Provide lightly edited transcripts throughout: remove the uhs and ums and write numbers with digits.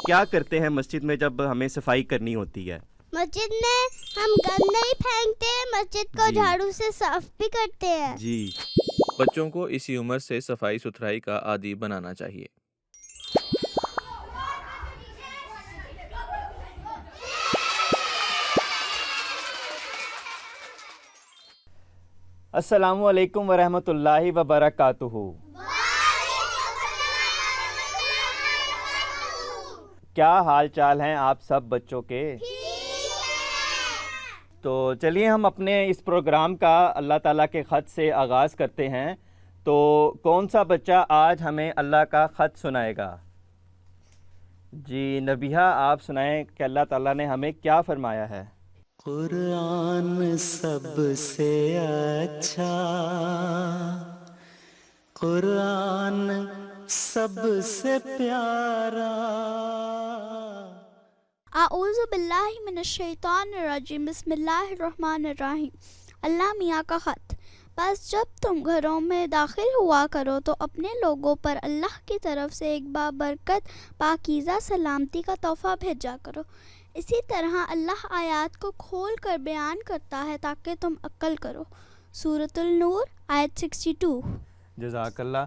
کیا کرتے ہیں مسجد میں جب ہمیں صفائی کرنی ہوتی ہے؟ مسجد میں ہم گند نہیں پھینکتے، مسجد کو جھاڑو سے صاف بھی کرتے ہیں۔ جی، بچوں کو اسی عمر سے صفائی ستھرائی کا عادی بنانا چاہیے۔ السلام علیکم ورحمۃ اللہ وبرکاتہ۔ کیا حال چال ہیں آپ سب بچوں کے؟ تو چلیے ہم اپنے اس پروگرام کا اللہ تعالیٰ کے خط سے آغاز کرتے ہیں۔ تو کون سا بچہ آج ہمیں اللہ کا خط سنائے گا؟ جی نبیہہ، آپ سنائیں کہ اللہ تعالیٰ نے ہمیں کیا فرمایا ہے۔ قرآن سب سے اچھا، قرآن سب سے پیارا۔ اعوذ باللہ من الشیطان الرجیم، بسم اللہ الرحمن الرحیم۔ اللہ میاں کا خط۔ بس جب تم گھروں میں داخل ہوا کرو تو اپنے لوگوں پر اللہ کی طرف سے ایک بابرکت پاکیزہ سلامتی کا تحفہ بھیجا کرو۔ اسی طرح اللہ آیات کو کھول کر بیان کرتا ہے تاکہ تم عقل کرو۔ سورۃ النور آیت 62۔ جزاک اللہ۔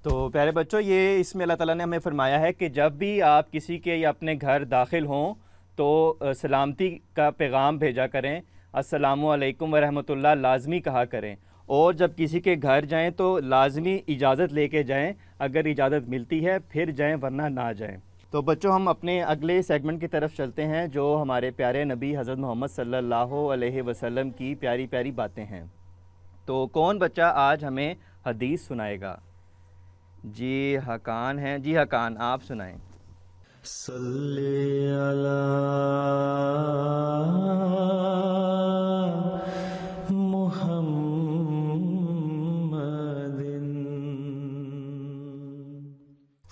تو پیارے بچوں، یہ اس میں اللہ تعالیٰ نے ہمیں فرمایا ہے کہ جب بھی آپ کسی کے یا اپنے گھر داخل ہوں تو سلامتی کا پیغام بھیجا کریں، السلام علیکم ورحمۃ اللہ لازمی کہا کریں، اور جب کسی کے گھر جائیں تو لازمی اجازت لے کے جائیں، اگر اجازت ملتی ہے پھر جائیں ورنہ نہ جائیں۔ تو بچوں، ہم اپنے اگلے سیگمنٹ کی طرف چلتے ہیں جو ہمارے پیارے نبی حضرت محمد صلی اللہ علیہ وسلم کی پیاری پیاری باتیں ہیں۔ تو کون بچہ آج ہمیں حدیث سنائے گا؟ جی حقان ہیں۔ جی حقان، آپ سنائیں۔ صلی علی محمد۔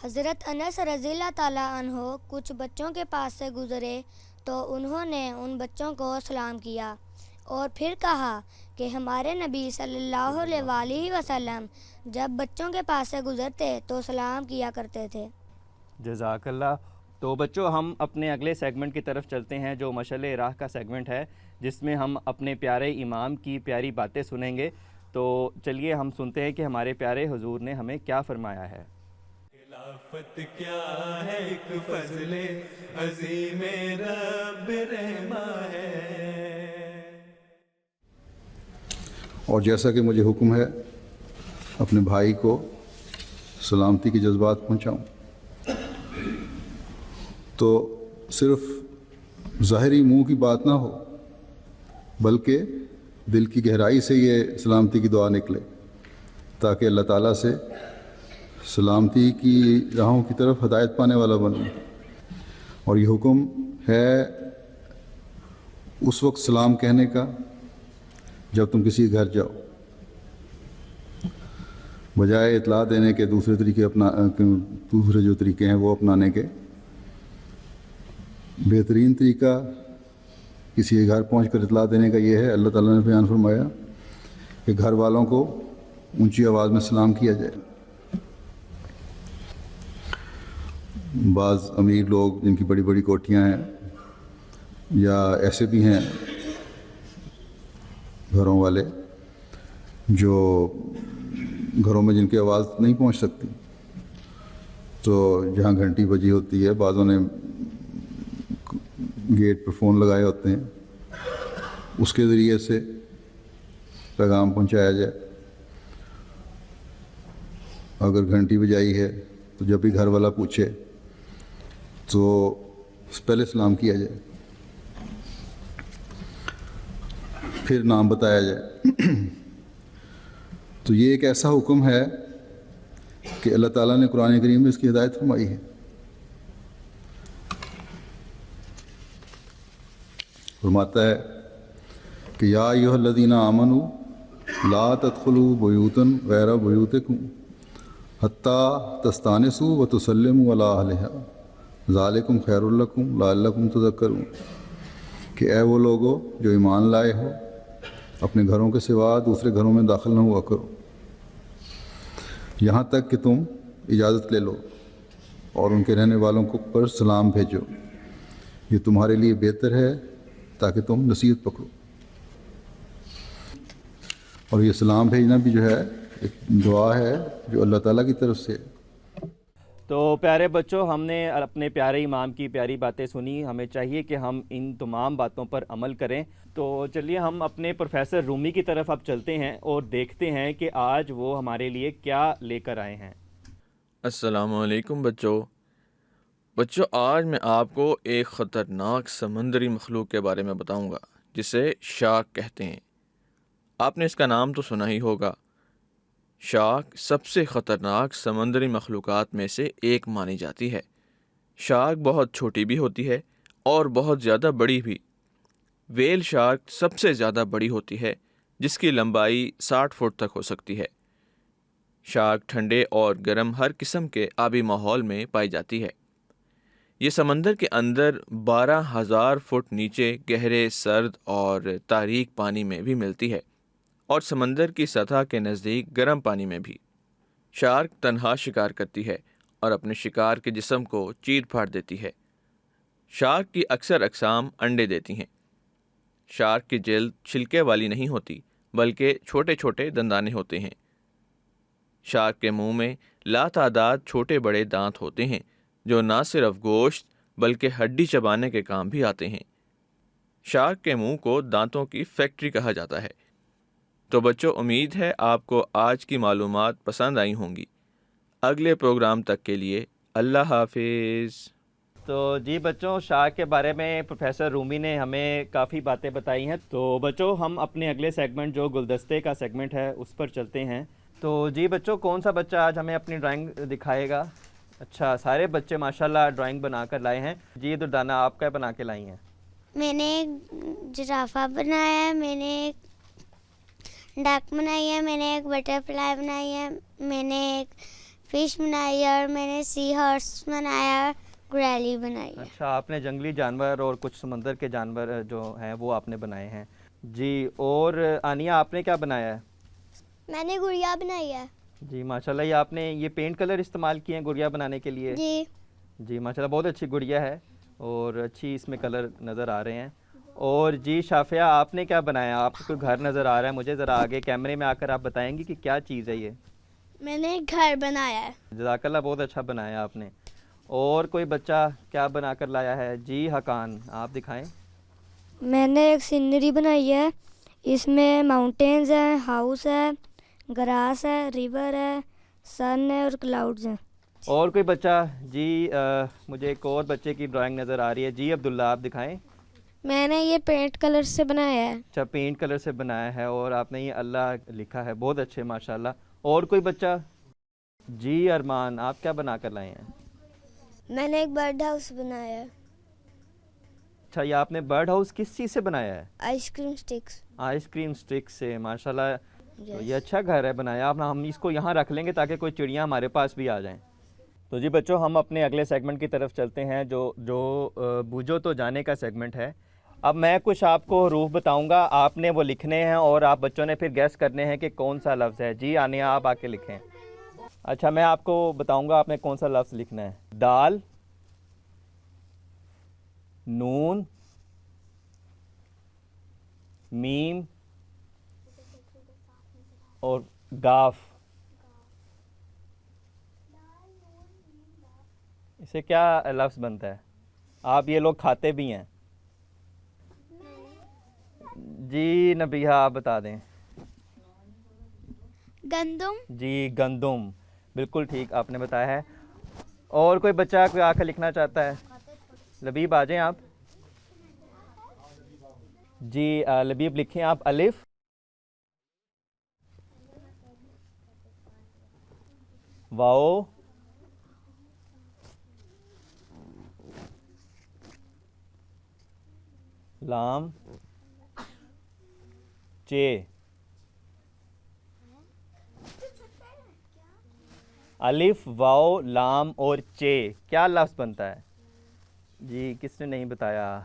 حضرت انس رضی اللہ تعالیٰ عنہ کچھ بچوں کے پاس سے گزرے تو انہوں نے ان بچوں کو سلام کیا اور پھر کہا کہ ہمارے نبی صلی اللہ علیہ وآلہ وسلم جب بچوں کے پاس سے گزرتے تو سلام کیا کرتے تھے۔ جزاک اللہ۔ تو بچوں، ہم اپنے اگلے سیگمنٹ کی طرف چلتے ہیں جو مشعل راہ کا سیگمنٹ ہے، جس میں ہم اپنے پیارے امام کی پیاری باتیں سنیں گے۔ تو چلیے ہم سنتے ہیں کہ ہمارے پیارے حضور نے ہمیں کیا فرمایا ہے۔ خلافت کیا ہے ایک فضل عظیم رب رحمہ ہے۔ اور جیسا کہ مجھے حکم ہے اپنے بھائی کو سلامتی کے جذبات پہنچاؤں، تو صرف ظاہری منہ کی بات نہ ہو بلکہ دل کی گہرائی سے یہ سلامتی کی دعا نکلے، تاکہ اللہ تعالیٰ سے سلامتی کی راہوں کی طرف ہدایت پانے والا بنوں۔ اور یہ حکم ہے اس وقت سلام کہنے کا جب تم کسی گھر جاؤ، بجائے اطلاع دینے کے دوسرے جو طریقے ہیں وہ اپنانے کے۔ بہترین طریقہ کسی کے گھر پہنچ کر اطلاع دینے کا یہ ہے، اللہ تعالیٰ نے بیان فرمایا کہ گھر والوں کو اونچی آواز میں سلام کیا جائے۔ بعض امیر لوگ جن کی بڑی بڑی کوٹھیاں ہیں، یا ایسے بھی ہیں گھروں والے جو گھروں میں جن کی آواز نہیں پہنچ سکتی، تو جہاں گھنٹی بجی ہوتی ہے بعضوں نے گیٹ پر فون لگائے ہوتے ہیں، اس کے ذریعے سے پیغام پہنچایا جائے۔ اگر گھنٹی بجائی ہے تو جب بھی گھر والا پوچھے تو پہلے سلام کیا جائے، پھر نام بتایا جائے۔ تو یہ ایک ایسا حکم ہے کہ اللہ تعالیٰ نے قرآن کریم میں اس کی ہدایت فرمائی ہے۔ فرماتا ہے کہ یا ایھا الذین آمنوا لا تدخلوا بیوتا غیر بیوتکم حتی تستانسوا وتسلموا علی اہلہا ذالکم خیر لکم لعلکم تذکرون، کہ اے وہ لوگوں جو ایمان لائے ہو، اپنے گھروں کے سوا دوسرے گھروں میں داخل نہ ہوا کرو یہاں تک کہ تم اجازت لے لو اور ان کے رہنے والوں کو پر سلام بھیجو، یہ تمہارے لیے بہتر ہے تاکہ تم نصیحت پکڑو۔ اور یہ سلام بھیجنا بھی جو ہے ایک دعا ہے جو اللہ تعالیٰ کی طرف سے ہے۔ تو پیارے بچوں، ہم نے اپنے پیارے امام کی پیاری باتیں سنی، ہمیں چاہیے کہ ہم ان تمام باتوں پر عمل کریں۔ تو چلیے ہم اپنے پروفیسر رومی کی طرف اب چلتے ہیں اور دیکھتے ہیں کہ آج وہ ہمارے لیے کیا لے کر آئے ہیں۔ السلام علیکم بچوں، آج میں آپ کو ایک خطرناک سمندری مخلوق کے بارے میں بتاؤں گا جسے شارک کہتے ہیں۔ آپ نے اس کا نام تو سنا ہی ہوگا۔ شارک سب سے خطرناک سمندری مخلوقات میں سے ایک مانی جاتی ہے۔ شارک بہت چھوٹی بھی ہوتی ہے اور بہت زیادہ بڑی بھی۔ ویل شارک سب سے زیادہ بڑی ہوتی ہے، جس کی لمبائی 60 فٹ تک ہو سکتی ہے۔ شارک ٹھنڈے اور گرم ہر قسم کے آبی ماحول میں پائی جاتی ہے۔ یہ سمندر کے اندر 12,000 فٹ نیچے گہرے، سرد اور تاریک پانی میں بھی ملتی ہے، اور سمندر کی سطح کے نزدیک گرم پانی میں بھی۔ شارک تنہا شکار کرتی ہے اور اپنے شکار کے جسم کو چیر پھاڑ دیتی ہے۔ شارک کی اکثر اقسام انڈے دیتی ہیں۔ شارک کی جلد چھلکے والی نہیں ہوتی، بلکہ چھوٹے چھوٹے دندانے ہوتے ہیں۔ شارک کے منہ میں لاتعداد چھوٹے بڑے دانت ہوتے ہیں جو نہ صرف گوشت بلکہ ہڈی چبانے کے کام بھی آتے ہیں۔ شارک کے منہ کو دانتوں کی فیکٹری کہا جاتا ہے۔ تو بچوں، امید ہے آپ کو آج کی معلومات پسند آئی ہوں گی۔ اگلے پروگرام تک کے لیے اللہ حافظ۔ تو جی بچوں، شارک کے بارے میں پروفیسر رومی نے ہمیں کافی باتیں بتائی ہیں۔ تو بچوں، ہم اپنے اگلے سیگمنٹ جو گلدستے کا سیگمنٹ ہے اس پر چلتے ہیں۔ تو جی بچوں، کون سا بچہ آج ہمیں اپنی ڈرائنگ دکھائے گا؟ اچھا، سارے بچے ماشاءاللہ ڈرائنگ بنا کر لائے ہیں۔ جی دردانہ، آپ کیا بنا کے لائی ہیں؟ میں نے ایک جرافہ بنایا ہے، میں نے ایک ڈک بنائی ہے، میں نے ایک بٹر فلائی بنائی ہے، میں نے ایک فش بنائی ہے، اور میں نے سی ہارس بنایا ہے، گریلی بنائی ہے۔ اچھا، آپ نے جنگلی جانور اور کچھ سمندر کے جانور جو ہیں وہ آپ نے بنائے ہیں۔ جی، اور آنیہ، آپ نے کیا بنایا ہے؟ میں نے گڑیا بنائی ہے۔ جی ماشاءاللہ، یہ آپ نے یہ پینٹ کلر استعمال کیے ہیں گڑیا بنانے کے لیے؟ جی جی ماشاءاللہ، بہت اچھی گڑیا ہے اور اچھی اس میں کلر نظر آ رہے ہیں۔ اور جی شافیہ، آپ نے کیا بنایا؟ آپ کو گھر نظر آ رہا ہے مجھے، ذرا آگے کیمرے میں آ کر آپ بتائیں گی کہ کیا چیز ہے یہ؟ میں نے ایک گھر بنایا ہے۔ جزاک اللہ، بہت اچھا بنایا آپ نے۔ اور کوئی بچہ کیا بنا کر لایا ہے؟ جی حقان، آپ دکھائیں۔ میں نے ایک سینری بنائی ہے، اس میں ماؤنٹینز ہیں، ہاؤس ہے، گراس ہے، ریور ہے، سن ہے اور کلاؤڈز ہیں۔ اور کوئی بچہ؟ جی مجھے ایک اور بچے کی ڈرائنگ نظر آ رہی ہے۔ جی عبداللہ، آپ دکھائیں۔ میں نے یہ پینٹ کلر سے بنایا ہے۔ اچھا، پینٹ کلر سے بنایا ہے اور آپ نے یہ اللہ لکھا ہے، بہت اچھے ماشاءاللہ۔ اور کوئی بچہ؟ جی ارمان، آپ کیا بنا کر لائے ہیں؟ میں نے ایک برڈ ہاؤس بنایا ہے، اچھا، یہ آپ نے برڈ ہاؤس کس چیز سے بنایا ہے؟ Ice cream sticks. Ice cream stick سے، ماشاءاللہ۔ تو یہ اچھا گھر ہے بنایا آپ نے، ہم اس کو یہاں رکھ لیں گے تاکہ کوئی چڑیاں ہمارے پاس بھی آ جائیں۔ تو جی بچوں، ہم اپنے اگلے سیگمنٹ کی طرف چلتے ہیں جو بوجھو تو جانے کا سیگمنٹ ہے۔ اب میں کچھ آپ کو حروف بتاؤں گا، آپ نے وہ لکھنے ہیں اور آپ بچوں نے پھر گیس کرنے ہیں کہ کون سا لفظ ہے۔ جی آنیہ، آپ آ کے لکھیں۔ اچھا، میں آپ کو بتاؤں گا آپ نے کون سا لفظ لکھنا ہے۔ دال، نون، میم اور گاف۔ اسے کیا لفظ بنتا ہے؟ آپ یہ لوگ کھاتے بھی ہیں؟ جی نبیہہ، آپ بتا دیں۔ گندم۔ جی گندم، بالکل ٹھیک آپ نے بتایا ہے۔ اور کوئی بچہ کوئی آ کر لکھنا چاہتا ہے؟ لبیب آ جائیں آپ۔ جی لبیب لکھیں آپ۔ الف، واؤ، لام، چے۔ الف، واؤ، لام اور چے کیا لفظ بنتا ہے؟ جی کس نے نہیں بتایا؟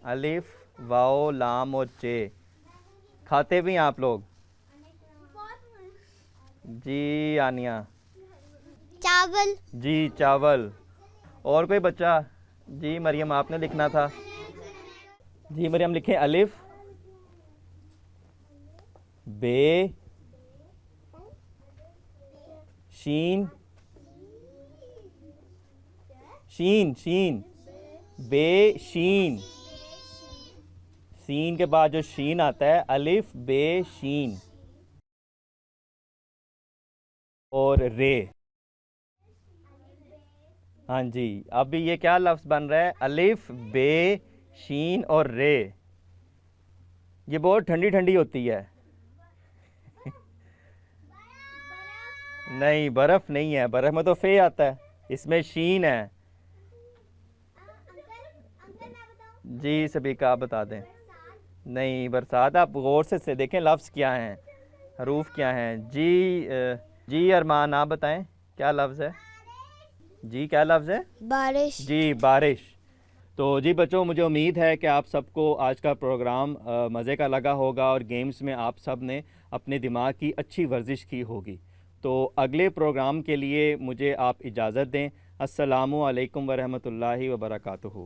الف، واؤ، لام اور چے، کھاتے بھی ہیں آپ لوگ؟ جی آنیہ۔ چاول۔ جی چاول، اور کوئی بچہ؟ جی مریم آپ نے لکھنا تھا. جی مریم لکھیں الف بے شین شین شین بے شین. سین کے بعد جو شین آتا ہے الف بے شین اور رے. ہاں جی اب یہ کیا لفظ بن رہا ہے؟ الف بے شین اور رے. یہ بہت ٹھنڈی ٹھنڈی ہوتی ہے. نہیں برف نہیں ہے، برف میں تو فے آتا ہے، اس میں شین ہے. جی سبیکہ آپ بتا دیں. نہیں برسات آپ غور سے دیکھیں لفظ کیا ہیں، حروف کیا ہیں. جی ارمان آپ بتائیں کیا لفظ ہے؟ جی کیا لفظ ہے؟ بارش. جی بارش. تو جی بچوں مجھے امید ہے کہ آپ سب کو آج کا پروگرام مزے کا لگا ہوگا اور گیمز میں آپ سب نے اپنے دماغ کی اچھی ورزش کی ہوگی. تو اگلے پروگرام کے لیے مجھے آپ اجازت دیں. السلام علیکم ورحمۃ اللہ وبرکاتہ.